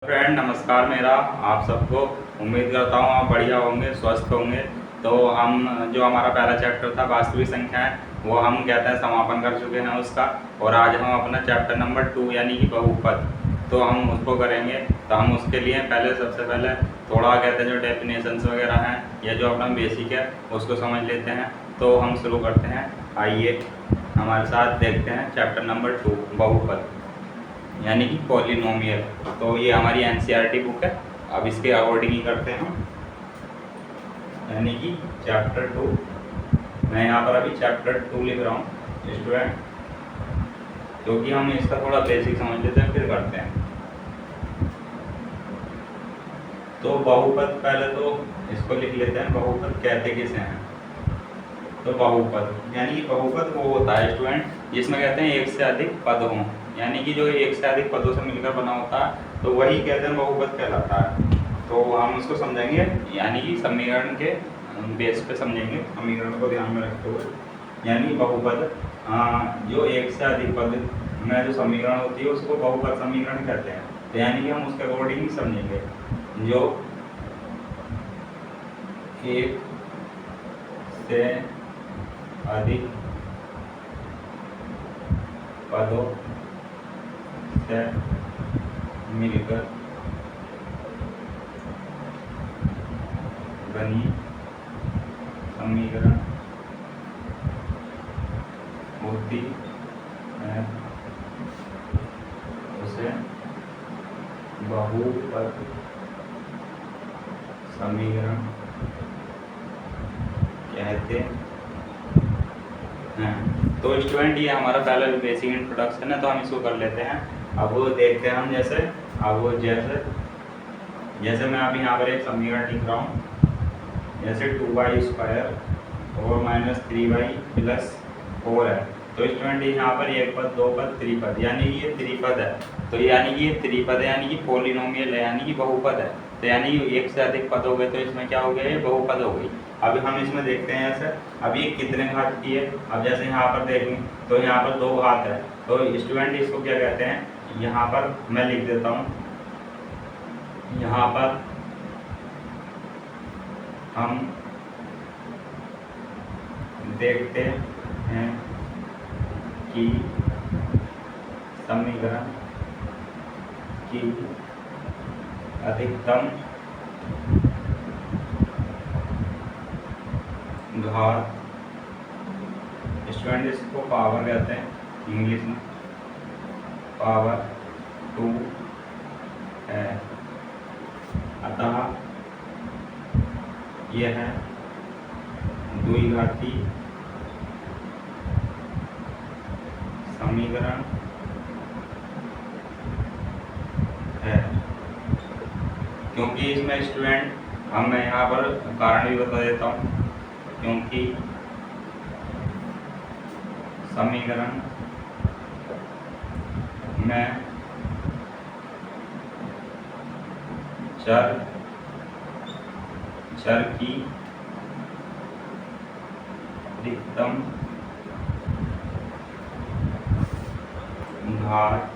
Friend नमस्कार मेरा आप सबको। उम्मीद करता हूँ आप बढ़िया होंगे, स्वस्थ होंगे। तो हम जो हमारा पहला चैप्टर था वास्तविक संख्याएं, वो हम कहते हैं समापन कर चुके हैं उसका। और आज हम अपना चैप्टर नंबर 2 यानी कि बहुपद, तो हम उसको करेंगे। तो हम उसके लिए सबसे पहले थोड़ा कहते हैं जो डेफिनेशंस वगैरह हैं या जो अपना बेसिक है उसको समझ लेते हैं। तो हम शुरू करते हैं। आइए हमारे साथ देखते हैं चैप्टर नंबर 2 बहुपद यानी कि पॉलिनोमियल। तो ये हमारी एनसीईआरटी बुक है। अब इसके अकॉर्डिंग ही करते हैं हम, यानी कि चैप्टर 2। मैं यहाँ पर अभी चैप्टर 2 लिख रहा हूँ स्टूडेंट, क्योंकि हम इसका थोड़ा बेसिक समझ लेते हैं फिर करते हैं। तो बहुपद पहले तो इसको लिख लेते हैं, बहुपद कहते किसे हैं। तो बहुपद यानी कि बहुपद वो होता है स्टूडेंट जिसमें कहते हैं एक से अधिक पद हों, यानी कि जो एक से अधिक पदों से मिलकर बना होता है तो वही कहते हैं बहुपद कहलाता है। तो हम इसको समझेंगे यानी कि समीकरण के बेस पे समझेंगे, समीकरण को ध्यान में रखते हुए। यानी बहुपद जो एक से अधिक पद में जो समीकरण होती है उसको बहुपद समीकरण कहते हैं। तो यानी कि हम उसके अकॉर्डिंग ही समझेंगे। जो एक से अधिक पदों से मिलकर बनी समीकरण होती है उसे बहुपद समीकरण कहते हैं। तो स्टूडेंट ये हमारा पहला बेसिक इंट्रोडक्शन है, तो हम इसको कर लेते हैं। अब वो देखते हैं हम जैसे मैं अभी यहाँ पर एक समीकरण लिख रहा हूँ, जैसे 2y² और -3y + 4 है। तो स्टूडेंट यहाँ पर एक पद, दो पद, त्रिपद, यानी कि ये त्रिपद है। तो यानी कि ये त्रिपद है, यानी कि पॉलिनोमियल है, यानी कि बहुपद है। तो यानी कि एक से अधिक पद हो गए तो इसमें क्या हो गया, ये बहुपद हो गई। अब हम इसमें देखते हैं जैसे अभी कितने घात की है। अब जैसे यहाँ पर देखें तो यहाँ पर 2 घात है। तो स्टूडेंट इसको क्या कहते हैं, यहाँ पर मैं लिख देता हूँ। यहाँ पर हम देखते हैं कि समीकरण की अधिकतम घात, स्टूडेंट इसको पावर कहते हैं इंग्लिश में, पावर 2 है। अतः यह है द्विघाती समीकरण है। क्योंकि इसमें स्टूडेंट मैं यहाँ पर कारण भी बता देता हूँ, क्योंकि समीकरण में चर की अधिकतम घात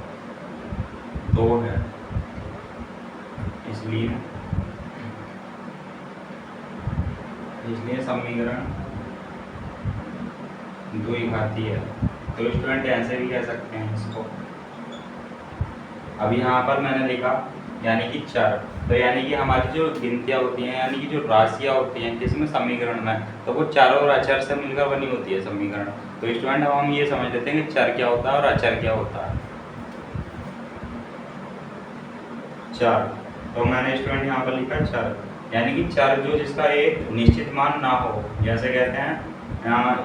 2 है, इसलिए समीकरण द्विघाती है। तो स्टूडेंट ऐसे भी कह सकते हैं इसको। अभी यहाँ पर मैंने लिखा यानी कि चर, तो यानी कि हमारी जो गिनतियाँ होती हैं, यानी कि जो राशियाँ होती हैं जिसमें समीकरण में, तो वो चर और अचर से मिलकर बनी होती है समीकरण। तो स्टूडेंट हम ये समझ लेते हैं कि चर क्या होता है और अचर क्या होता है। चर, तो मैंने स्टूडेंट यहाँ पर लिखा चर, यानी कि चर जो जिसका एक निश्चित मान ना हो। जैसे कहते हैं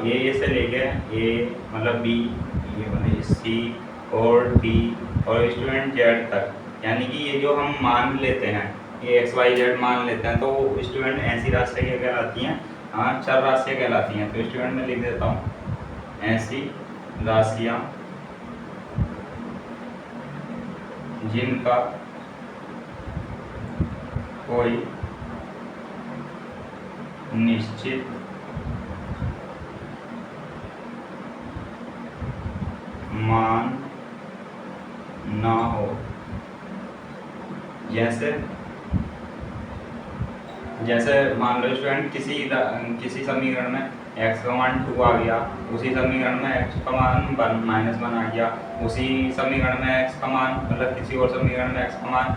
ए से लेके ए मतलब बी, ये मतलब सी और डी और स्टूडेंट जेड तक, यानी कि ये जो हम मान लेते हैं, ये XYZ मान लेते हैं, तो स्टूडेंट ऐसी राशियाँ क्या कहलाती हैं, चर राशियाँ कहलाती हैं। तो स्टूडेंट मैं लिख देता हूँ ऐसी राशियाँ जिनका कोई निश्चित मान ना हो। जैसे जैसे मान लो स्टूडेंट किसी समीकरण में x का मान 2 आ गया, उसी समीकरण में x का मान -1 आ गया, उसी समीकरण में x का मान मतलब किसी और समीकरण में x का मान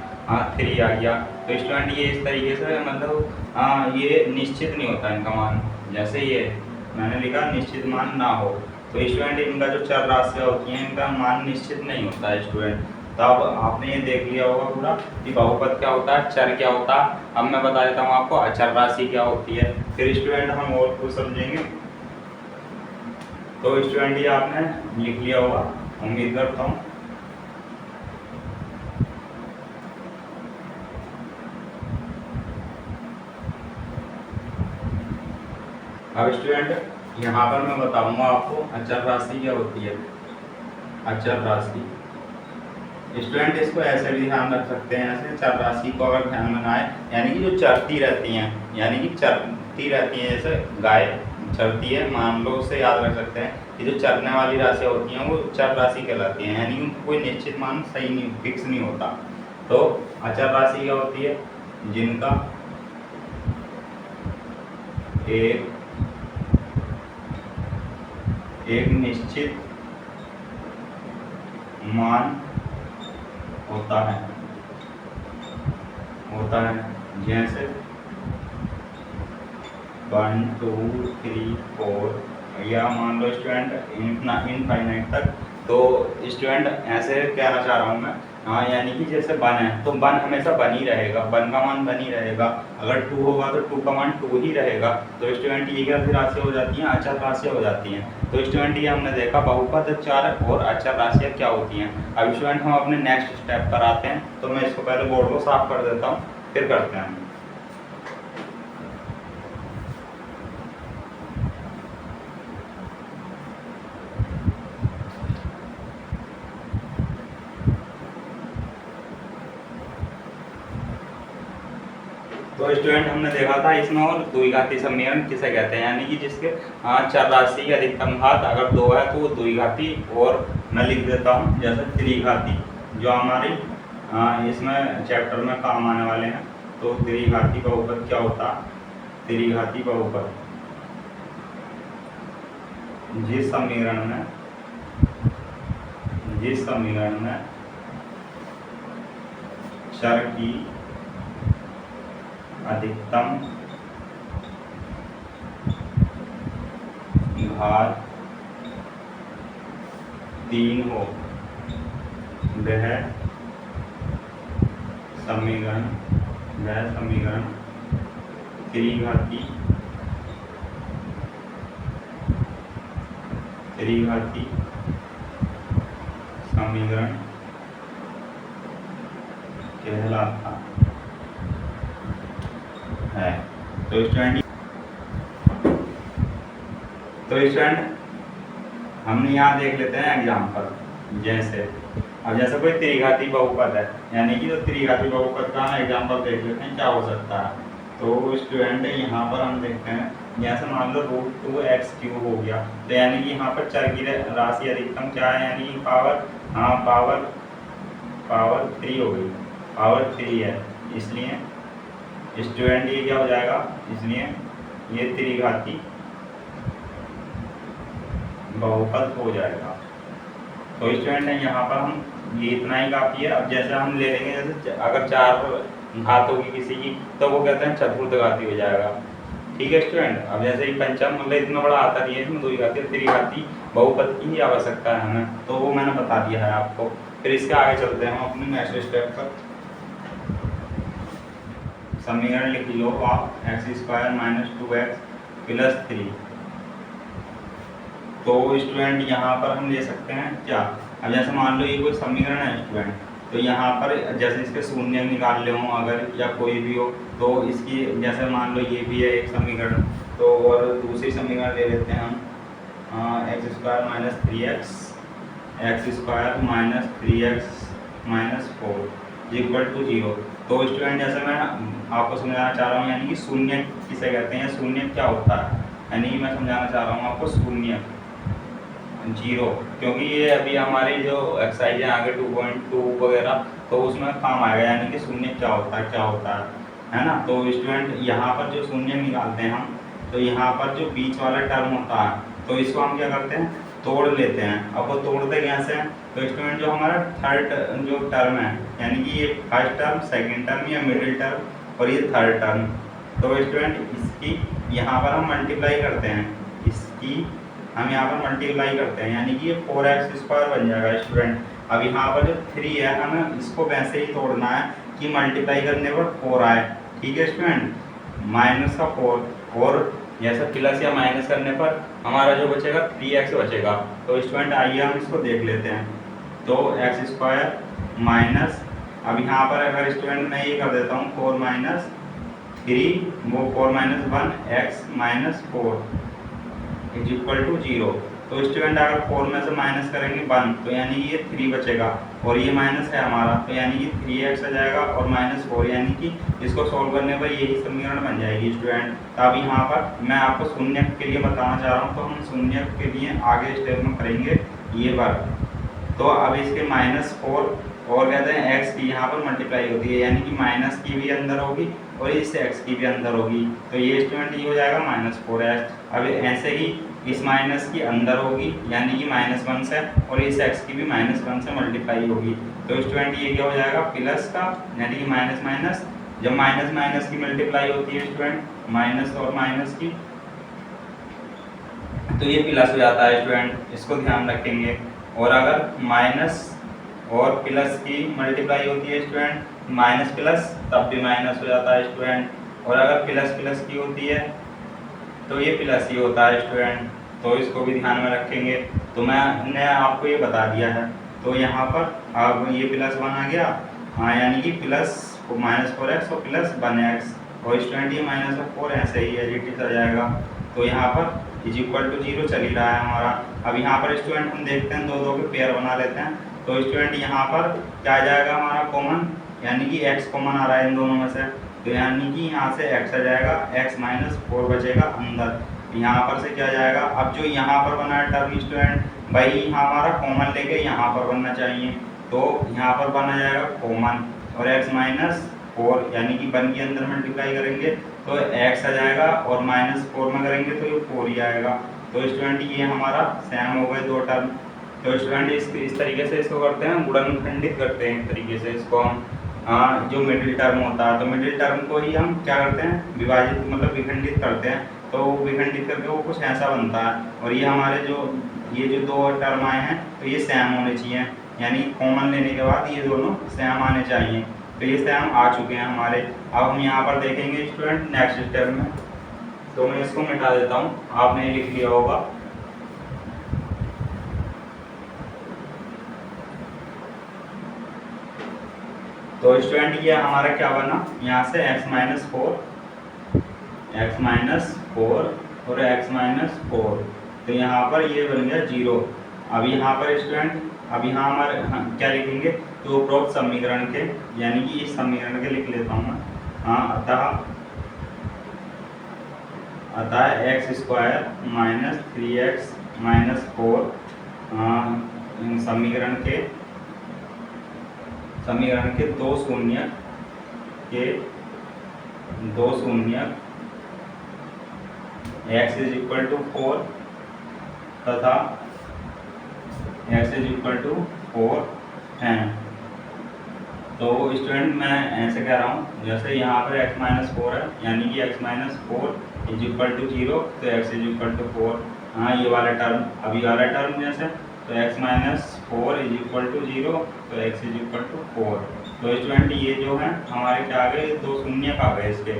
3 आ गया। तो स्टूडेंट ये इस तरीके से मतलब ये निश्चित नहीं होता इनका मान। जैसे ये मैंने लिखा निश्चित मान ना हो, तो स्टूडेंट इनका जो चर राशियाँ होती हैं इनका मान निश्चित नहीं होता है स्टूडेंट। तो अब आपने ये देख लिया होगा पूरा कि बहुपद क्या होता है, चर क्या होता है। अब मैं बता देता हूँ आपको अचर राशि क्या होती है, फिर स्टूडेंट हम और कुछ समझेंगे। तो स्टूडेंट ये आपने लिख लिया होगा, उम्मीद करता हूँ। अब स्टूडेंट यहाँ पर मैं बताऊंगा आपको अचर राशि क्या होती है। अचर राशि स्टूडेंट इसको ऐसे भी ध्यान रख सकते हैं, ऐसे चर राशि को अगर ध्यान में आए यानी कि जो चरती रहती हैं, यानी कि चरती रहती हैं, जैसे गाय चरती है, मान लो उससे याद रख सकते हैं कि जो चरने वाली राशियाँ होती हैं वो चर राशि कहलाती हैं, यानी उनको कोई निश्चित मान सही नहीं फिक्स नहीं होता। तो अचर राशि क्या होती है, जिनका एक निश्चित मान होता है जैसे 1 2 3 4 या मान लो स्टूडेंट इनफाइनाइट तक। तो स्टूडेंट ऐसे कहना चाह रहा हूँ मैं, हाँ, यानी कि जैसे 1 है तो 1 हमेशा 1 ही रहेगा, 1 का मान 1 ही रहेगा। अगर 2 होगा तो 2 का मान 2 ही रहेगा। तो स्टूडेंट ये क्या राशियाँ हो जाती हैं, अचर राशियाँ हो जाती हैं। तो स्टूडेंट ये हमने देखा बहुपद, चर और अचर राशियाँ क्या होती हैं। अब स्टूडेंट हम अपने नेक्स्ट स्टेप पर आते हैं, तो मैं इसको पहले बोर्ड को साफ कर देता हूँ, फिर करते हैं। तो स्टूडेंट हमने देखा था इसमें और द्विघाती समीकरण किसे कहते हैं, यानी कि जिसके चर राशि की अधिकतम घात अगर 2 है तो वो द्विघाती, और मैं लिख देता हूँ जैसे त्रिघाती, जो हमारी इसमें चैप्टर में काम आने वाले हैं। तो त्रिघाती बहुपद क्या होता है, त्रिघाती बहुपद जिस समीकरण में चर की अधिकतम घात 3 हो, वह समीकरण त्रिघाती समीकरण कहलाता है। तो स्टूडेंट हमने यहाँ देख लेते हैं एग्जाम्पल। जैसे कोई त्रिघाती बहुपद है, यानी कि जो त्रिघाती बहुपद का एग्जाम्पल देख लेते हैं क्या हो सकता है। तो स्टूडेंट यहाँ पर हम देखते हैं, जैसे मान लो √2x³ हो गया, तो यानी कि यहाँ पर चर की राशि अधिकतम क्या है, यानी कि पावर 3 हो गई, पावर 3 है, इसलिए स्टूडेंट ये क्या हो जाएगा, इसलिए ये त्रिघाती बहुपद हो जाएगा। तो स्टूडेंट यहाँ पर हम ये इतना ही काफ़ी है। अब जैसे हम ले लेंगे, जैसे अगर 4 घात होगी किसी की तो वो कहते हैं चतुर्थघाती हो जाएगा। ठीक है स्टूडेंट। अब जैसे ही पंचम मतलब इतना बड़ा आता नहीं है, इसमें द्विघाती त्रिघाती बहुपद की ही आवश्यकता है हमें, तो वो मैंने बता दिया है आपको। फिर इसके आगे चलते हैं हम अपने नेक्स्ट स्टेप पर। समीकरण लिख लो आप, x² - 2x + 3। तो स्टूडेंट यहाँ पर हम ले सकते हैं क्या, अब जैसे मान लो ये कोई समीकरण है स्टूडेंट, तो यहाँ पर जैसे इसके शून्य निकाल ले हों अगर, या कोई भी हो, तो इसकी जैसे मान लो ये भी है एक समीकरण, तो और दूसरी समीकरण ले लेते हैं हम, x² - 3x = 0। तो स्टूडेंट जैसे मैं आपको समझाना चाह रहा हूँ, यानी कि शून्य किसे कहते हैं, शून्य क्या होता है, यानी मैं समझाना चाह रहा हूँ आपको शून्य। जीरो, क्योंकि ये अभी हमारी जो एक्सरसाइज है आगे 2.2 वगैरह, तो उसमें काम आएगा, यानी कि शून्य क्या होता है क्या होता है ना। तो स्टूडेंट यहाँ पर जो शून्य निकालते हैं हम, तो यहाँ पर जो बीच वाला टर्म होता है, तो इसको हम क्या करते हैं, तोड़ लेते हैं। अब वो तोड़ते कैसे हैं, तो स्टूडेंट जो हमारा थर्ड जो टर्म है, यानी कि ये फर्स्ट टर्म, सेकेंड टर्म या मिडिल टर्म और ये थर्ड टर्म, तो स्टूडेंट इसकी यहाँ पर हम मल्टीप्लाई करते हैं, इसकी हम यहाँ पर मल्टीप्लाई करते हैं, यानी कि ये 4x² बन जाएगा स्टूडेंट। अब यहाँ पर जो 3 है, हमें इसको वैसे ही तोड़ना है कि मल्टीप्लाई करने पर 4 आए, ठीक है स्टूडेंट, माइनस का 4, और जैसा प्लस या माइनस करने पर हमारा जो बचेगा 3x बचेगा। तो स्टूडेंट आइए हम इसको देख लेते हैं। तो x² माइनस, अब यहाँ पर अगर स्टूडेंट मैं ये कर देता हूँ 4 माइनस 3, वो 4 minus 1 x minus 4 is equal to 0। तो स्टूडेंट अगर 4 में से माइनस करेंगे 1, तो यानी ये 3 बचेगा, और ये माइनस है हमारा, तो यानी कि 3x आ जाएगा और माइनस 4, यानी कि इसको सॉल्व करने पर यही समीकरण बन जाएगी स्टूडेंट। तो अब यहाँ पर मैं आपको शून्य के लिए बताना चाह रहा हूँ, तो हम शून्य के लिए आगे स्टेप में करेंगे ये बार। तो अब इसके -4 और कहते हैं x की यहाँ पर मल्टीप्लाई होती है, यानी कि माइनस की भी अंदर होगी और इस x की भी अंदर होगी, तो ये स्टूडेंट ये हो जाएगा -4x। अब ऐसे ही इस माइनस की अंदर होगी, यानी कि -1 से, और इस x की भी -1 से मल्टीप्लाई होगी, तो स्टूडेंट ये क्या हो जाएगा प्लस का, यानी कि माइनस माइनस, जब माइनस माइनस की मल्टीप्लाई होती है स्टूडेंट, माइनस और माइनस की, तो ये प्लस हो जाता है स्टूडेंट, इसको ध्यान रखेंगे। और अगर माइनस और प्लस की मल्टीप्लाई होती है स्टूडेंट, माइनस प्लस, तब भी माइनस हो जाता है स्टूडेंट, और अगर प्लस प्लस की होती है तो ये प्लस ही होता है स्टूडेंट, तो इसको भी ध्यान में रखेंगे। तो मैंने आपको ये बता दिया है, तो यहाँ पर अब ये +1 आ गया, हाँ, यानी कि प्लस -4x और प्लस 1x, और स्टूडेंट ये -4 ऐसे ही एडिट आ जाएगा, तो यहाँ पर इज इक्वल टू 0 चल ही रहा है हमारा। अब यहाँ पर स्टूडेंट हम देखते हैं, दो के पेयर बना लेते हैं, तो स्टूडेंट यहाँ पर क्या आ जाएगा हमारा कॉमन, यानी कि x कॉमन आ रहा है इन दोनों में से, तो यानी कि यहाँ से x आ जाएगा, x -4 बचेगा अंदर, यहाँ पर से क्या जाएगा, अब जो यहाँ पर बना है टर्म स्टूडेंट, भाई हमारा कॉमन लेके यहाँ पर बनना चाहिए, तो यहाँ पर बना जाएगा कॉमन, और x -4 यानी कि 1 के अंदर मल्टीप्लाई करेंगे तो x आ जाएगा, और -4 में करेंगे तो ये 4 ही आएगा। तो स्टूडेंट ये हमारा सेम हो गए दो टर्म। तो स्टूडेंट इस तरीके से इसको करते हैं, गुणनखंडित करते हैं, इस तरीके से इसको हम जो मिडिल टर्म होता है, तो मिडिल टर्म को ही हम क्या करते हैं, विभाजित मतलब विखंडित करते हैं, तो विखंडित करके वो कुछ ऐसा बनता है, और ये हमारे ये जो दो टर्म आए हैं तो ये सेम होने चाहिए, यानी कॉमन लेने के बाद ये दोनों सेम आने चाहिए, तो ये सेम आ चुके हैं हमारे। अब हम यहाँ पर देखेंगे स्टूडेंट नेक्स्ट स्टेप में, तो मैं इसको मिटा देता हूँ, आपने लिख लिया होगा। तो स्टूडेंट ये हमारा क्या बना, यहाँ से x -4 और x -4, तो यहाँ पर ये बन गया 0। अब यहाँ पर स्टूडेंट, अब यहाँ हमारे क्या लिखेंगे, तो उपरोक्त समीकरण के, यानी कि इस समीकरण के लिख लेता हूँ मैं, हाँ, अतः x² - 3x -4 समीकरण के दो शून्य x = 4 तथा x = 4 हैं। तो स्टूडेंट मैं ऐसे कह रहा हूँ, जैसे यहाँ पर x -4 है, यानी कि x -4 = 0, तो x = 4, हाँ, ये वाला टर्म, अभी वाला टर्म जैसे, तो x -4 = 0, तो x = 4। तो स्टूडेंट ये जो है हमारे क्या आ गए, दो शून्य आ गए इसके,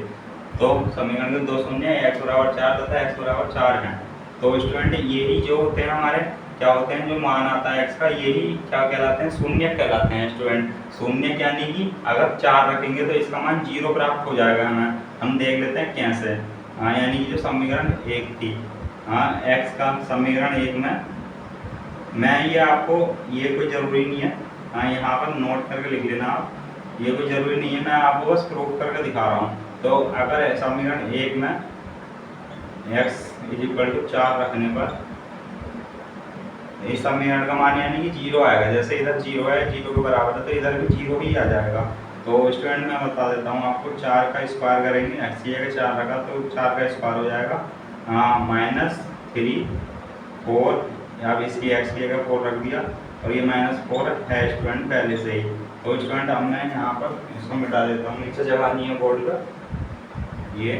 तो समीकरण के दो शून्य x = 4 तथा x = 4 हैं। तो स्टूडेंट यही जो होते हैं हमारे क्या होते हैं, जो मान आता है x का, यही क्या कहलाते हैं, शून्य कहलाते हैं स्टूडेंट। शून्य यानी कि अगर 4 रखेंगे तो इसका मान 0 प्राप्त हो जाएगा हमें, हम देख लेते हैं कैसे, हाँ, यानी कि जो समीकरण 1 थी, हाँ, x का समीकरण 1 में, मैं ये आपको, ये कोई ज़रूरी नहीं है, हाँ, यहाँ पर नोट करके लिख लेना आप, ये कोई ज़रूरी नहीं है, मैं आपको बस प्रूफ करके दिखा रहा हूँ। तो अगर समीकरण 1 में x = 4 रखने पर इस समीकरण का मान यानी कि जीरो आएगा। जैसे इधर जीरो है, जीरो के बराबर है, तो इधर भी जीरो ही आ जाएगा। तो स्टूडेंट मैं बता देता हूँ आपको, 4 का स्क्वायर करेंगे, एक्स की जगह 4 रखा तो 4 का स्क्वायर हो जाएगा -3 4, अब इसकी एक्स की जगह 4 रख दिया और ये -4 है स्टूडेंट पहले से ही। तो स्टूडेंट अब मैं यहाँ पर इसको मिटा देता हूँ, नीचे जगह नहीं है बोर्ड पर। ये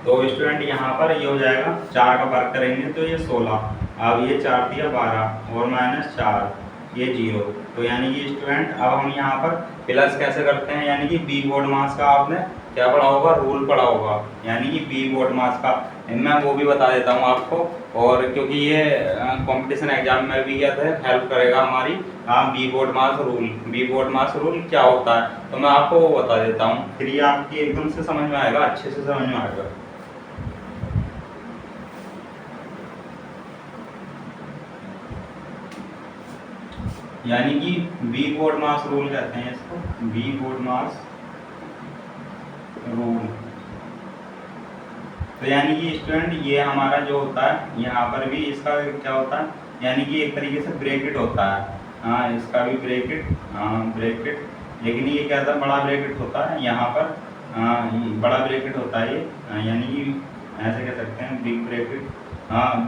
तो स्टूडेंट यहाँ पर ये हो जाएगा, 4 का वर्ग करेंगे तो ये 16, अब ये 4 दिया 12 और -4 ये 0। तो यानी कि स्टूडेंट अब हम यहाँ पर प्लस कैसे करते हैं, यानी कि बी बोर्ड मास का आपने क्या पढ़ा होगा, रूल पढ़ा होगा, यानी कि बी बोर्ड मास का मैं वो भी बता देता हूँ आपको। और क्योंकि ये कंपटीशन एग्जाम में भी क्या है, हेल्प करेगा हमारी। बी बोर्ड मास रूल, बी बोर्ड मास रूल क्या होता है तो मैं आपको वो बता देता हूँ, फिर ये आपकी एकदम से समझ में आएगा, अच्छे से समझ में आएगा। यानी कि बी बोर्ड मास रूल कहते हैं इसको, बी बोर्ड मास रूल। तो यानी कि स्टूडेंट ये हमारा जो होता है यहाँ पर भी इसका क्या होता है, यानी कि एक तरीके से ब्रैकेट होता है। हाँ, इसका भी ब्रैकेट, ब्रैकेट, लेकिन ये क्या था, बड़ा ब्रैकेट होता है यहाँ पर। बड़ा ब्रैकेट होता है ये, यानी कि ऐसे कह सकते हैं बिग ब्रैकेट।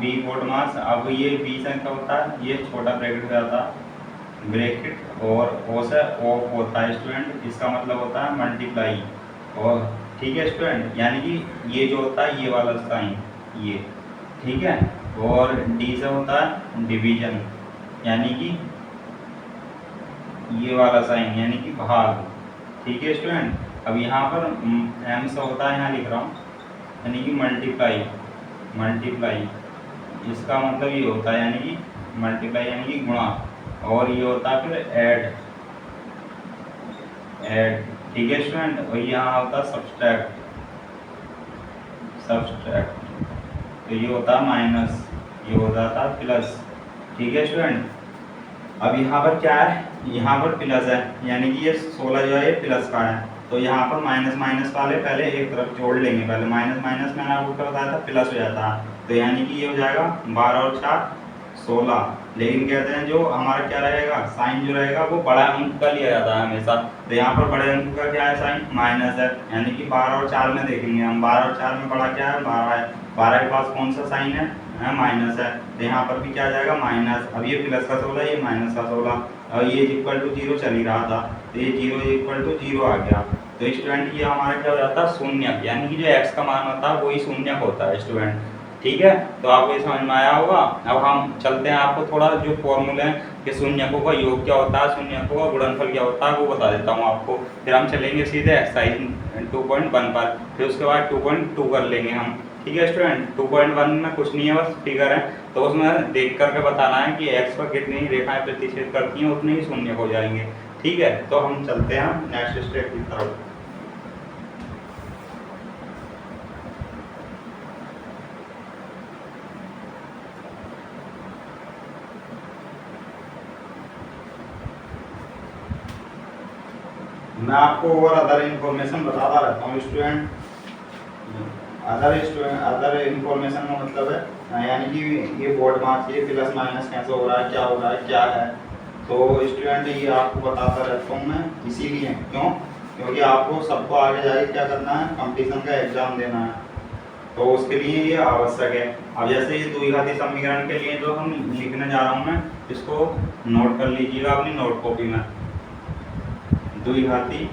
बी बोर्ड मास, अब ये बी से क्या होता है, ये छोटा ब्रैकेट हो जाता है ब्रैकेट, और ओ से ऑफ होता है स्टूडेंट, इसका मतलब होता है मल्टीप्लाई। और ठीक है स्टूडेंट, यानी कि ये जो होता है ये वाला साइन, ये ठीक है। और डी से होता है डिवीजन, यानी कि ये वाला साइन, यानी कि भाग, ठीक है स्टूडेंट। अब यहाँ पर एम से होता है, यहाँ लिख रहा हूँ, यानी कि मल्टीप्लाई, मल्टीप्लाई इसका मतलब ये होता है, यानी कि मल्टीप्लाई यानी कि गुणा, और ये होता है फिर ऐड, ऐड, ठीक है स्टूडेंट। और यहाँ होता है सब्सट्रैक्ट, सब्सट्रैक्ट, तो ये होता है माइनस, ये हो जाता है प्लस, ठीक है स्टूडेंट। अब यहाँ पर क्या है, यहाँ पर प्लस है, यानी कि ये 16 जो है ये प्लस का है, तो यहाँ पर माइनस माइनस वाले पहले एक तरफ जोड़ लेंगे, पहले माइनस माइनस मैंने आपको क्या बताया था, प्लस हो जाता है। तो यानी कि ये हो जाएगा 12 और 4 16, लेकिन कहते हैं जो हमारा क्या रहेगा, साइन जो रहेगा वो बड़ा अंक का लिया जाता है हमेशा। तो यहाँ पर बड़े अंक का क्या है, साइन माइनस है, यानी कि 12 और 4 में देखेंगे हम, 12 और 4 में बड़ा क्या है, 12 है, 12 के पास कौन सा साइन है, माइनस है, तो यहाँ पर भी क्या आ जाएगा माइनस। अब ये प्लस का 16, ये माइनस का 16, और ये इक्वल टू 0 चल ही रहा था, तो ये 0 इक्वल टू 0 आ गया। तो स्टूडेंट ये हमारा क्या हो जाता है, शून्य, यानी कि जो x का मान होता है वही शून्य होता है स्टूडेंट, ठीक है। तो आपको ये समझ में आया होगा। अब हम चलते हैं, आपको थोड़ा जो फॉर्मूले हैं कि शून्यकों का योग क्या होता है, शून्यकों का गुणनफल क्या होता है वो बता देता हूँ आपको। फिर हम चलेंगे सीधे एक्सरसाइज 2.1 पर, फिर उसके बाद 2.2 कर लेंगे हम, ठीक है स्टूडेंट। 2.1 में कुछ नहीं है, बस फिगर है, तो उसमें देख करके बताना है कि x पर कितनी रेखाएं प्रतिच्छेद करती हैं, उतने ही शून्य हो जाएंगे, ठीक है। तो हम चलते हैं नेक्स्ट स्टेप की तरफ। मैं आपको और अदर इन्फॉर्मेशन बताता रहता हूँ स्टूडेंट। अदर इन्फॉर्मेशन का मतलब है यानी कि ये बोर्ड मार्क्स, ये प्लस माइनस कैसे हो रहा है, क्या हो रहा है, क्या है, तो स्टूडेंट ये आपको बताता रहता हूँ मैं, इसीलिए क्यों, क्योंकि आपको सबको आगे जाके क्या करना है, कंपटीशन का एग्जाम देना है, तो उसके लिए ये आवश्यक है। अब जैसे ये द्विघाती समीकरण के लिए जो हम लिखने जा रहा हूँ मैं, इसको नोट कर लीजिएगा अपनी नोट कॉपी में। द्विघाती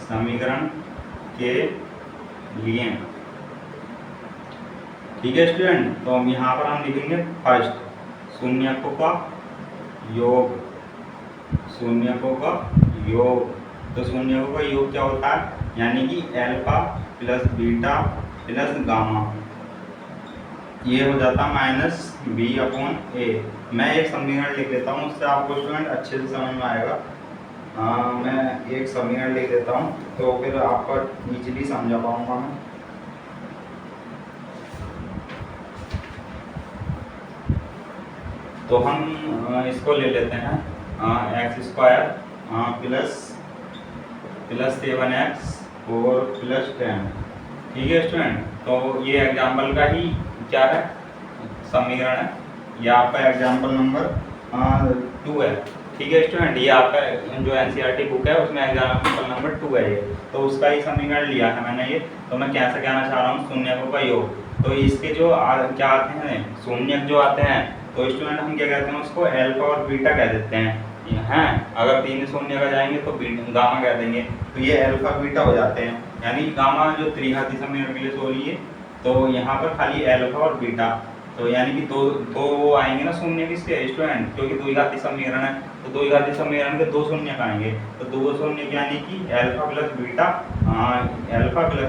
समीकरण के लिए, ठीक है स्टूडेंट। तो हम यहाँ पर हम लिखेंगे फर्स्ट शून्यकों का योग, शून्यकों का योग। तो शून्यकों का योग क्या होता है, यानी कि alpha plus beta plus gamma, ये हो जाता माइनस b/a। मैं एक समीकरण लिख देता हूँ, उससे आपको स्टूडेंट अच्छे से समझ में आएगा। मैं एक समीकरण लिख देता हूँ तो फिर आपका इजीली समझा पाऊंगा मैं। तो हम इसको ले लेते हैं x² प्लस 7x 4 + 10। ठीक है स्टूडेंट, तो ये एग्जाम्पल का ही क्या है, समीकरण है। ये आपका एग्जाम्पल नंबर 2 है। ठीक है स्टूडेंट, ये आपका जो एनसीईआरटी बुक है उसमें एग्जाम्पल नंबर 2 है ये, तो उसका ही समीकरण लिया है मैंने ये। तो मैं कैसे कहना चाह रहा हूँ, शून्यकों का योग। तो इसके जो क्या आते हैं शून्यक जो आते हैं, तो स्टूडेंट हम क्या कहते हैं उसको अल्फा और बीटा कह देते हैं। अगर 3 शून्य का जाएंगे तो गामा कह देंगे। तो ये अल्फा बीटा हो जाते हैं, यानी गामा जो त्रिघाती समीकरण के लिए सॉरी है, तो यहाँ पर खाली अल्फा और बीटा, तो यानी कि दो दो वो आएंगे ना शून्य किसके स्टूडेंट, क्योंकि द्विघाती समीकरण है, तो द्विघाती समीकरण के 2 शून्य आएंगे। तो 2 शून्य यानी कि alpha plus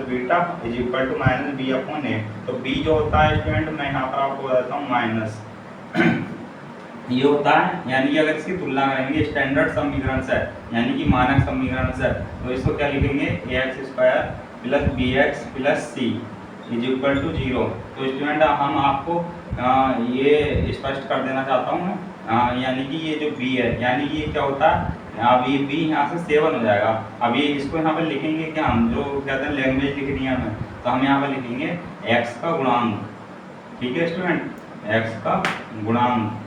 beta is equal to minus B upon A. तो बी जो होता है स्टूडेंट, मैं यहाँ पर आपको बताता हूँ माइनस ये होता है, यानी कि अगर इसकी तुलना करेंगे स्टैंडर्ड समीकरण से, यानी कि मानक समीकरण से, तो इसको क्या लिखेंगे, ax² + bx + c is equal to 0। तो स्टूडेंट हम आपको ये स्पष्ट कर देना चाहता हूँ, यानी कि ये जो b है, यानी कि ये क्या होता है, अब ये b यहाँ से 7 हो जाएगा। अब ये इसको यहाँ पर लिखेंगे क्या, हम जो कहते हैं लैंग्वेज लिखनी है हमें, तो हम यहाँ पर लिखेंगे x का गुणांक। ठीक है स्टूडेंट, x का गुणांक,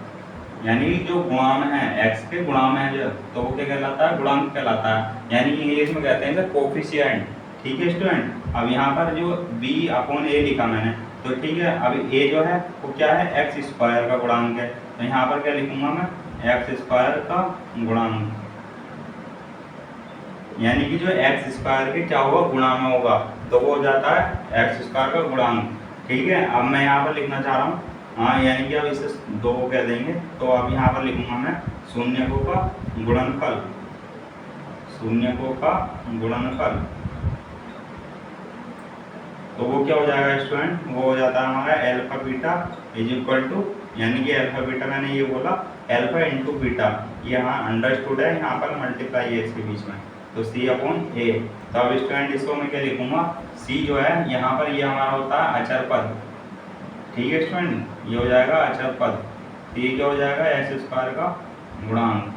यानी जो गुणाम है x के गुणाम है जो, तो वो क्या कहलाता है, गुणांक कहलाता है, यानी कि इंग्लिश में कहते हैं कोफिशिएंट। ठीक है स्टूडेंट, अब यहाँ पर जो b अपॉन a लिखा मैंने, तो ठीक है, अब a जो है वो क्या है, x² का गुणांक है, तो यहाँ पर क्या लिखूंगा मैं, x² का गुणांक, यानी कि जो x² के क्या होगा, गुणा में होगा, तो वो हो जाता है x² का गुणांक। ठीक है, अब मैं यहाँ पर लिखना चाह रहा हूँ, यानी कि अब इसे 2 कह देंगे, तो अब यहाँ पर लिखूंगा मैं शून्यकों का गुणनफल, शून्यकों का गुणनफल। तो वो क्या हो जाएगा स्टूडेंट, वो हो जाता है हमारा alpha beta is equal to, यानी कि अल्फा बीटा मैंने ये बोला अल्फा इंटू बीटा, ये यहाँ अंडरस्टूड है, यहाँ पर मल्टीप्लाई है इसके बीच में, तो c अपॉन ए। तो अब स्टूडेंट इसको मैं क्या लिखूंगा, c जो है यहाँ पर ये हमारा होता है अचर पद। ठीक है स्टूडेंट, ये हो जाएगा अचर पद, तो ये क्या हो जाएगा, x² का गुणांक।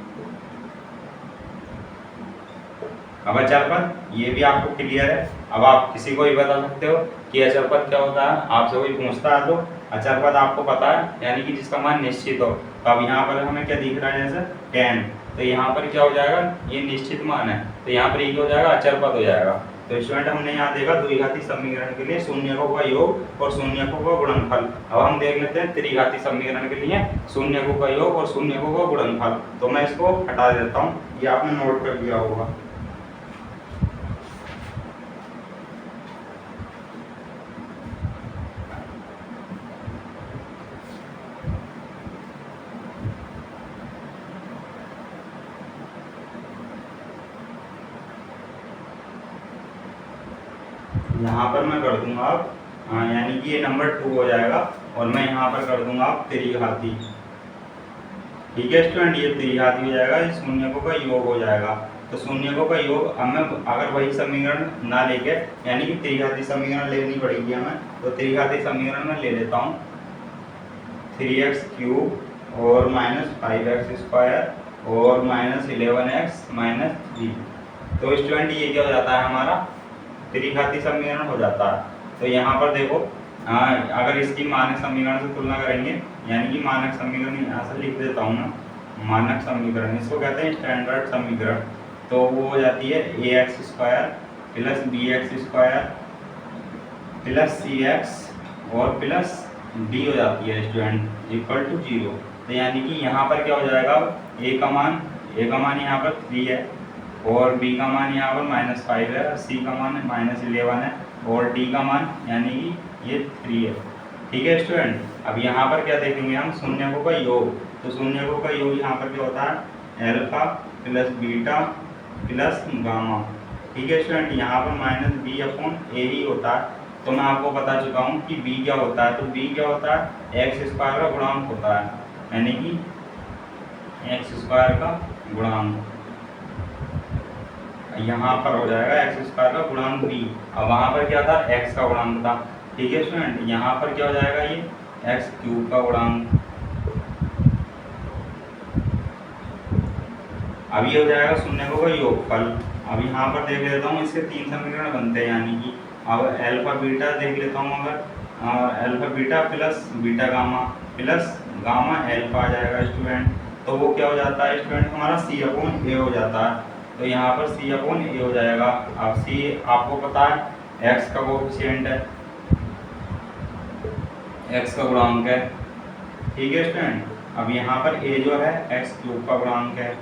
अब अचर पद ये भी आपको क्लियर है। अब आप किसी को भी बता सकते हो कि अचर पद क्या होता है, आपसे कोई पूछता है तो अचर पद आपको पता है, यानी कि जिसका मान निश्चित हो। तो अब यहाँ पर हमें क्या दिख रहा है, जैसे 10, तो यहाँ पर क्या हो जाएगा, ये निश्चित मान है, तो यहाँ पर ये हो जाएगा अचर पद हो जाएगा। तो स्टूडेंट हमने यहाँ देखा द्विघाती समीकरण के लिए शून्यकों का योग और शून्यकों का गुणनफल। अब हम देख लेते हैं त्रिघाती समीकरण के लिए शून्यकों का योग और शून्यकों का गुणनफल। तो मैं इसको हटा देता हूँ, ये आपने नोट कर लिया होगा। यहाँ पर मैं कर दूंगा अब, यानी कि ये नंबर 2 हो जाएगा, और मैं यहाँ पर कर दूंगा अब त्रिघाती। ठीक है स्टूडेंट, ये त्रिघाती हो जाएगा, इस शून्यकों का योग हो जाएगा। तो शून्यकों का योग अब मैं अगर वही समीकरण ना लेके, यानी कि त्रिघाती समीकरण लेनी पड़ेगी हमें, तो त्रिघाती समीकरण में ले लेता हूँ 3x³ और -5x² और -11x - 3। तो स्टूडेंट ये क्या हो जाता है, हमारा त्रिघाती समीकरण हो जाता है। तो यहाँ पर देखो, अगर इसकी मानक समीकरण से तुलना करेंगे, यानी कि मानक समीकरण यहाँ से लिख देता हूँ ना, मानक समीकरण इसको कहते हैं स्टैंडर्ड समीकरण। तो वो हो जाती है ax² + bx² + cx और प्लस d हो जाती है स्टूडेंट इक्वल टू 0। तो यानी कि यहाँ पर क्या हो जाएगा, a का मान यहाँ पर 3 है, और b का मान यहाँ पर -5 है, c का मान -11 है, और d का मान यानी कि ये 3 है। ठीक है स्टूडेंट, अब यहाँ पर क्या देखेंगे हम, शून्यकों का योग। तो शून्यकों का योग यहाँ पर क्या होता है, alpha plus beta plus gamma. ठीक है स्टूडेंट, यहाँ पर -b अपॉन a ही होता है। तो मैं आपको बता चुका हूँ कि b क्या होता है, तो b क्या होता है, x² का गुणांक होता है, यानी कि x² का गुणांक यहाँ पर हो जाएगा x² का गुणांक b। अब वहाँ पर क्या था, x का गुणांक था। ठीक है स्टूडेंट, यहाँ पर क्या हो जाएगा, ये x³ का गुणांक। अब ये हो जाएगा शून्यकों का योगफल। अब यहाँ पर देख लेता हूँ, इसके 3 समीकरण बनते हैं, यानी कि अब अल्फा बीटा देख लेता हूँ, अगर alpha beta plus beta gamma plus gamma alpha आ जाएगा स्टूडेंट, तो वो क्या हो जाता है स्टूडेंट, हमारा सी अपॉन ए हो जाता है। तो यहाँ पर सी अपॉन ए हो जाएगा। अब सी आपको पता है एक्स का कोएफिशिएंट है, एक्स का गुणांक है, ठीक है स्टूडेंट। अब यहाँ पर ए जो है एक्स क्यूब का गुणांक है।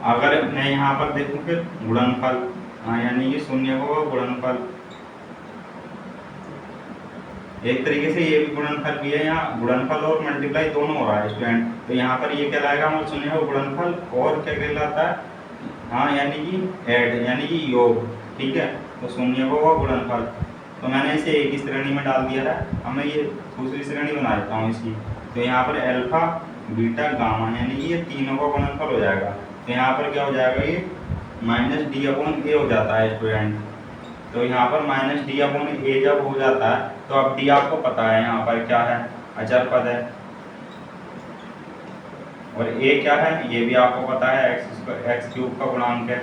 अगर मैं यहाँ पर देखूँ फिर गुणनफल, यानी कि शून्य को गुणनफल, एक तरीके से ये भी गुणनफल भी है, यहाँ गुणनफल और मल्टीप्लाई दोनों हो रहा है स्टूडेंट। तो यहाँ पर ये कहलाएगा हमारा शून्य को गुणनफल, और क्या कहलाता है, हाँ यानी कि ऐड, यानी कि योग, ठीक है। तो शून्य को गुणनफल, तो मैंने इसे एक ही श्रेणी में डाल दिया है। अब मैं ये दूसरी श्रेणी बना देता हूँ इसकी। तो यहाँ पर अल्फा बीटा गामा, यानी कि ये तीनों का गुणनफल हो जाएगा। तो यहाँ पर क्या हो जाएगा, ये माइनस डी अपॉन ए हो जाता है स्टूडेंट। तो यहाँ पर माइनस डी अपॉन ए जब हो जाता है, तो अब डी आपको पता है यहाँ पर क्या है, अचर पद है, और ए क्या है ये भी आपको पता है, एक्स क्यूब का गुणांक है।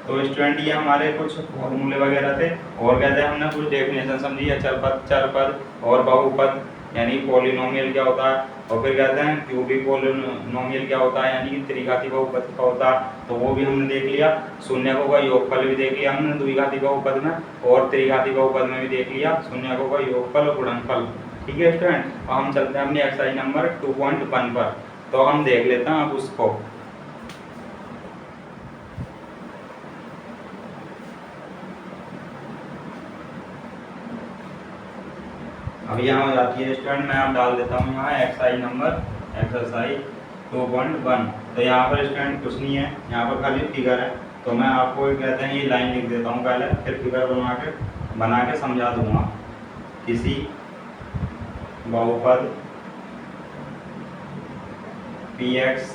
तो स्टूडेंट ये हमारे कुछ फॉर्मूले वगैरह थे, और कहते हैं हमने कुछ डेफिनेशन समझी है, चर पद और बहुपद, यानी पॉलिनोमियल क्या होता है, और फिर कहते हैं क्यूबिक पॉलिनोमियल क्या होता है, यानी कि त्रिघाती बहुपद का होता है, तो वो भी हमने देख लिया। शून्यकों का योगफल भी देख लिया हमने द्विघाती बहुपद में, और त्रिघाती बहुपद में भी देख लिया शून्यकों का योगफल और गुणनफल, ठीक है स्टूडेंट। और हम चलते हैं अपनी एक्सरसाइज नंबर 2.1 पर। तो हम देख लेते हैं अब उसको। अब यहाँ हो जाती है स्टूडेंट, मैं अब डाल देता हूँ यहाँ एक्सरसाइज 2.1। तो यहाँ पर स्टूडेंट कुछ नहीं है, यहाँ पर खाली फिगर है। तो मैं आपको कहते हैं ये लाइन लिख देता हूँ पहले, फिर फिगर बना के समझा दूंगा। किसी बहुपद px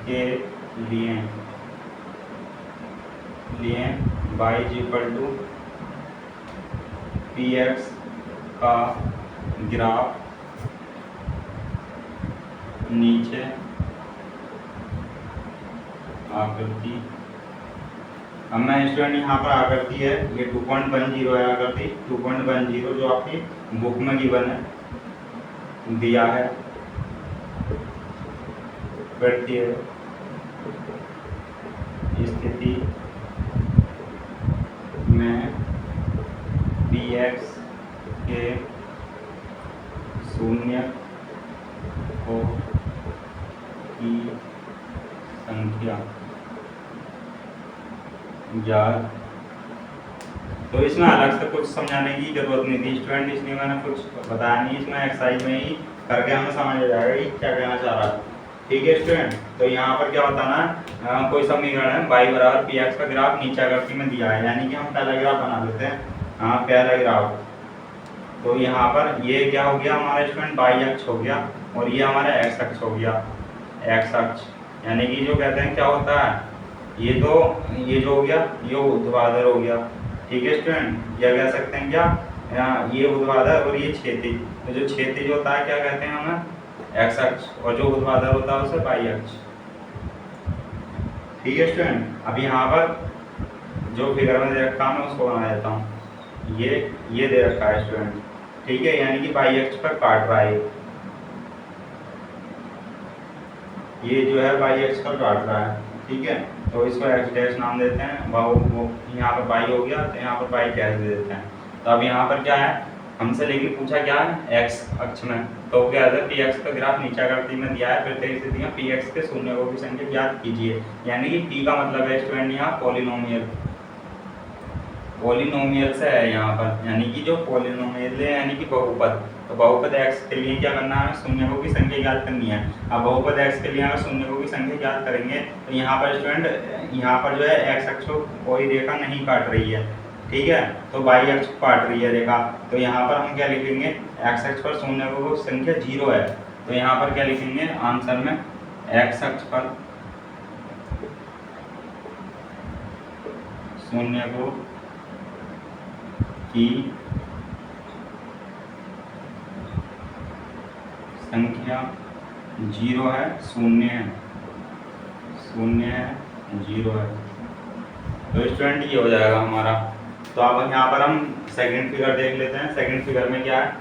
के लिए y इक्वल टू px का ग्राफ नीचे आकृति। अब मैं स्टूडेंट यहाँ पर आकृति है, ये 2.10 है आकृति, 2.10 जो आपकी बुक में गिवन है, दिया है। वृत्तीय स्थिति में px के शून्य को की संख्या ज्ञात। तो इसमें अलग से कुछ समझाने की जरूरत नहीं थी स्टूडेंट, इसलिए मैंने कुछ बताया नहीं, इसमें एक्सरसाइज में ही करके हमें समझ आ जाएगा कि क्या कहना चाह रहा है, ठीक है स्टूडेंट। तो यहाँ पर क्या बताना है, कोई समीकरण है y बराबर px का ग्राफ नीचे आकृति में दिया है, यानी कि हम पहला ग्राफ बना लेते हैं। हाँ पहला ग्राफ, तो यहाँ पर ये क्या हो गया हमारा स्टूडेंट, y अक्ष हो गया, और ये हमारा x अक्ष हो गया, x अक्ष, यानी कि जो कहते हैं क्या होता है, ये जो हो गया ये ऊर्ध्वाधर हो गया, ठीक है स्टूडेंट। या कह सकते हैं क्या, ये ऊर्ध्वाधर और ये क्षैतिज। तो जो क्षैतिज होता है क्या कहते हैं हमें, x अक्ष, और जो ऊर्ध्वाधर होता है उसे y अक्ष, ठीक है स्टूडेंट। अब यहाँ पर जो फिगर में दे रखा है मैं उसको बना देता हूँ। ये दे रखा है स्टूडेंट, ठीक है, यानी कि y अक्ष पर काट रहा है, ये जो है y अक्ष पर काट रहा है, ठीक है। तो इसको x डैश नाम देते हैं, वो यहाँ पर y हो गया, तो यहाँ पर y डैश दे देते हैं। तो अब यहाँ पर क्या है, हमसे लेकिन पूछा क्या है, x अक्ष में, तो क्या है px का ग्राफ नीचे आकृति में दिया है, फिर स्थितियाँ px के शून्य की संख्या ज्ञात कीजिए, यानी कि p का मतलब है स्टूडेंट यहाँ पॉलिनोमियल से है यहाँ पर, यानी कि जो पॉलिनोमियल है यानी कि बहुपद। तो बहुपद x के लिए क्या करना है, शून्यकों की संख्या ज्ञात करनी है। अब बहुपद x के लिए अगर शून्यकों की संख्या ज्ञात करेंगे, तो यहाँ पर स्टूडेंट यहाँ पर जो है x अक्ष को कोई रेखा नहीं काट रही है, ठीक है, तो y अक्ष काट रही है रेखा। तो यहाँ पर हम क्या लिखेंगे, x अक्ष पर शून्यकों की संख्या 0 है, तो यहाँ पर क्या लिखेंगे आंसर में, x अक्ष पर शून्यकों की संख्या जीरो है, शून्य है, शून्य है, जीरो है। तो स्टूडेंट ये हो जाएगा हमारा। तो अब यहाँ पर हम सेकंड फिगर देख लेते हैं। सेकंड फिगर में क्या है,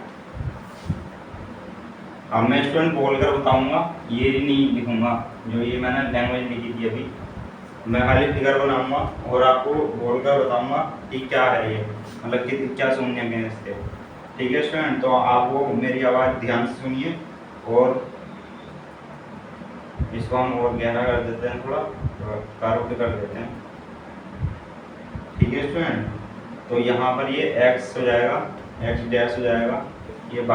अब मैं स्टूडेंट बोलकर बताऊंगा, ये नहीं लिखूंगा जो ये मैंने लैंग्वेज लिखी थी अभी। मैं खाली फिगर बनाऊंगा और आपको बोलकर बताऊंगा कि क्या है ये, मतलब कि क्या शून्य में इसके। ठीक है स्टूडेंट, तो आप वो मेरी आवाज़ ध्यान से सुनिए और इसको हम और गहरा कर देते हैं, थोड़ा कारों कर देते हैं। ठीक है स्टूडेंट, तो यहाँ पर ये x हो जाएगा, x डैश हो जाएगा, ये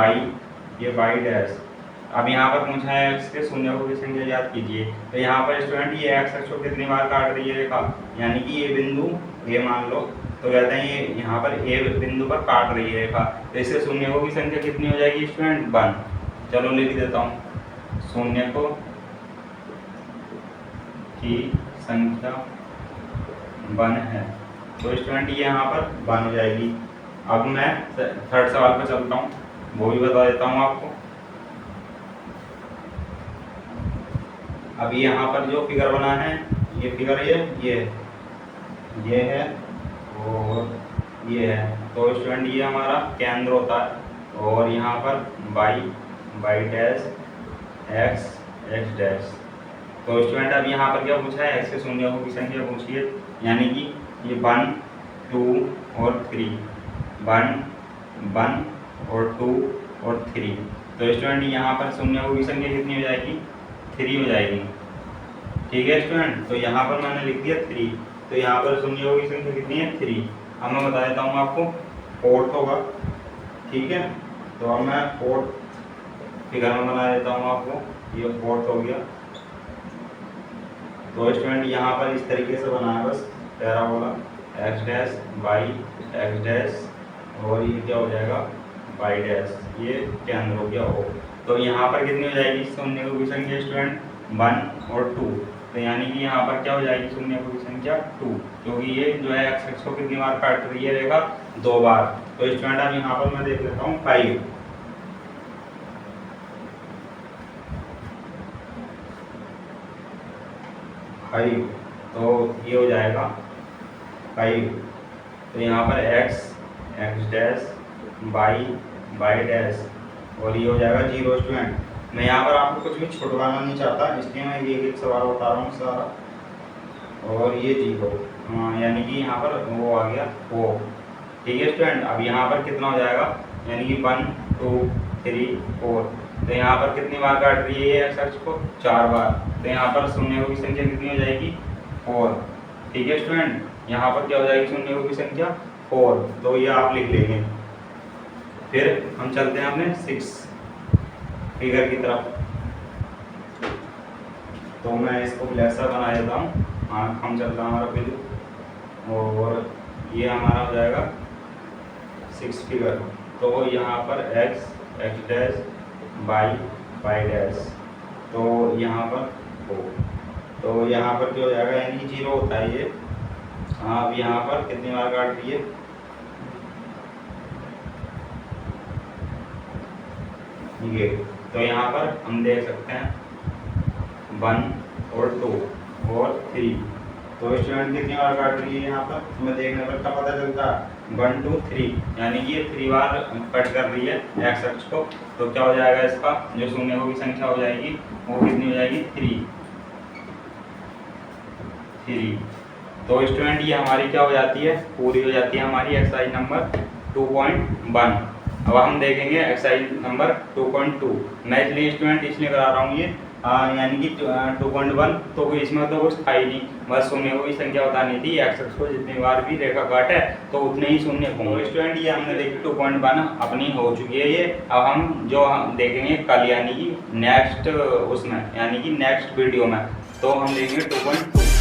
y डैश। अब यहाँ पर पूछा है x के शून्य को की संख्या याद कीजिए। तो यहाँ पर स्टूडेंट ये x अक्ष को कितनी बार काट रही है रेखा, यानी कि ये बिंदु ये मान लो, तो कहते हैं ये यहाँ पर ए बिंदु पर काट रही है रेखा, तो इससे शून्य को की संख्या कितनी हो जाएगी स्टूडेंट, 1। चलो लिख देता हूँ, शून्य को की संख्या 1 है। तो स्टूडेंट ये यहाँ पर 1 हो जाएगी। अब मैं थर्ड सवाल पर चलता हूँ, वो भी बता देता हूँ आपको। अब यहाँ पर जो फिगर बना है, ये फिगर ये है और ये है। तो स्टूडेंट ये हमारा केंद्र होता है और यहाँ पर y डैश x डैश। तो स्टूडेंट अब यहाँ पर क्या पूछा है, x के शून्यों की संख्या पूछी है, यानी कि ये 1, 2 और 3, 1 और 2 और 3। तो स्टूडेंट यहाँ पर शून्यों की संख्या कितनी हो जाएगी, 3 हो जाएगी। ठीक है स्टूडेंट, तो यहाँ पर मैंने लिख दिया 3, तो यहाँ पर शून्यों की संख्या कितनी है, 3। अब मैं बता देता हूँ आपको, 4th होगा। ठीक है, तो अब मैं 4th फिगर में बना देता हूँ आपको, ये 4th हो गया। तो स्टूडेंट यहाँ पर इस तरीके से बना है, बस parabola x dash y x dash और ये क्या हो जाएगा y डैश, ये केंद्र हो गया O। तो यहाँ पर कितनी हो जाएगी शून्य की संख्या स्टूडेंट, 1 और 2। तो यानी कि यहाँ पर क्या हो जाएगी शून्य की संख्या 2, क्योंकि ये जो है x अक्ष को कितनी बार काट रही है रेखा, 2 बार। तो स्टूडेंट अब यहाँ पर मैं देख लेता हूँ 5। तो ये हो जाएगा 5। तो यहाँ पर x डैश y डैश और ये हो जाएगा 0 स्टूडेंट। मैं यहाँ पर आपको कुछ भी छुटवाना नहीं चाहता, इसलिए मैं एक सवाल बता रहा हूँ सारा। और ये 0, यानी कि यहाँ पर वो आ गया वो। ठीक है स्टूडेंट, अब यहाँ पर कितना हो जाएगा, यानी कि 1 2 3 4। तो यहाँ पर कितनी बार काट रही है x अक्ष को, 4 बार। तो यहाँ पर शून्य की संख्या कितनी हो जाएगी, 4। ठीक है स्टूडेंट, यहाँ पर क्या हो जाएगी शून्य की संख्या 4, तो ये आप लिख लेंगे। फिर हम चलते हैं अपने 6 फिगर की तरफ। तो मैं इसको ब्लैक सा बना देता हूँ, हम चलता है हमारा फिर, और ये हमारा हो जाएगा 6 फिगर। तो यहाँ पर x डैश y डैश, तो यहाँ पर हो, तो यहाँ पर क्या हो जाएगा, यानी कि 0 होता है ये। अब यहाँ पर कितनी बार काट रही है, ये। तो यहाँ पर हम देख सकते हैं 1 और 2 और 3। तो स्टूडेंट कितनी बार काट रही है यहाँ पर, हमें देखने पर क्या पता चलता है, 1 2 3, यानी कि ये 3 बार कट कर रही है x अक्ष को। तो क्या हो जाएगा, इसका जो शून्य की संख्या हो जाएगी वो कितनी हो जाएगी, 3। तो स्टूडेंट ये हमारी क्या हो जाती है, पूरी हो जाती है हमारी एक्सरसाइज नंबर 2.1। अब हम देखेंगे एक्सरसाइज नंबर 2.2। मैं इसलिए स्टूडेंट इसलिए करा रहा हूँ ये, यानी कि 2.1 तो इसमें तो कुछ था ही नहीं, बस शून्य की संख्या बतानी थी। x अक्ष को जितनी बार भी रेखा काटे तो उतने ही शून्य होंगे। स्टूडेंट ये हमने देखी 2.1 अपनी हो चुकी है ये। अब हम जो हम देखेंगे कल, यानी कि नेक्स्ट उसमें, यानी कि नेक्स्ट वीडियो में, तो हम देखेंगे 2.2।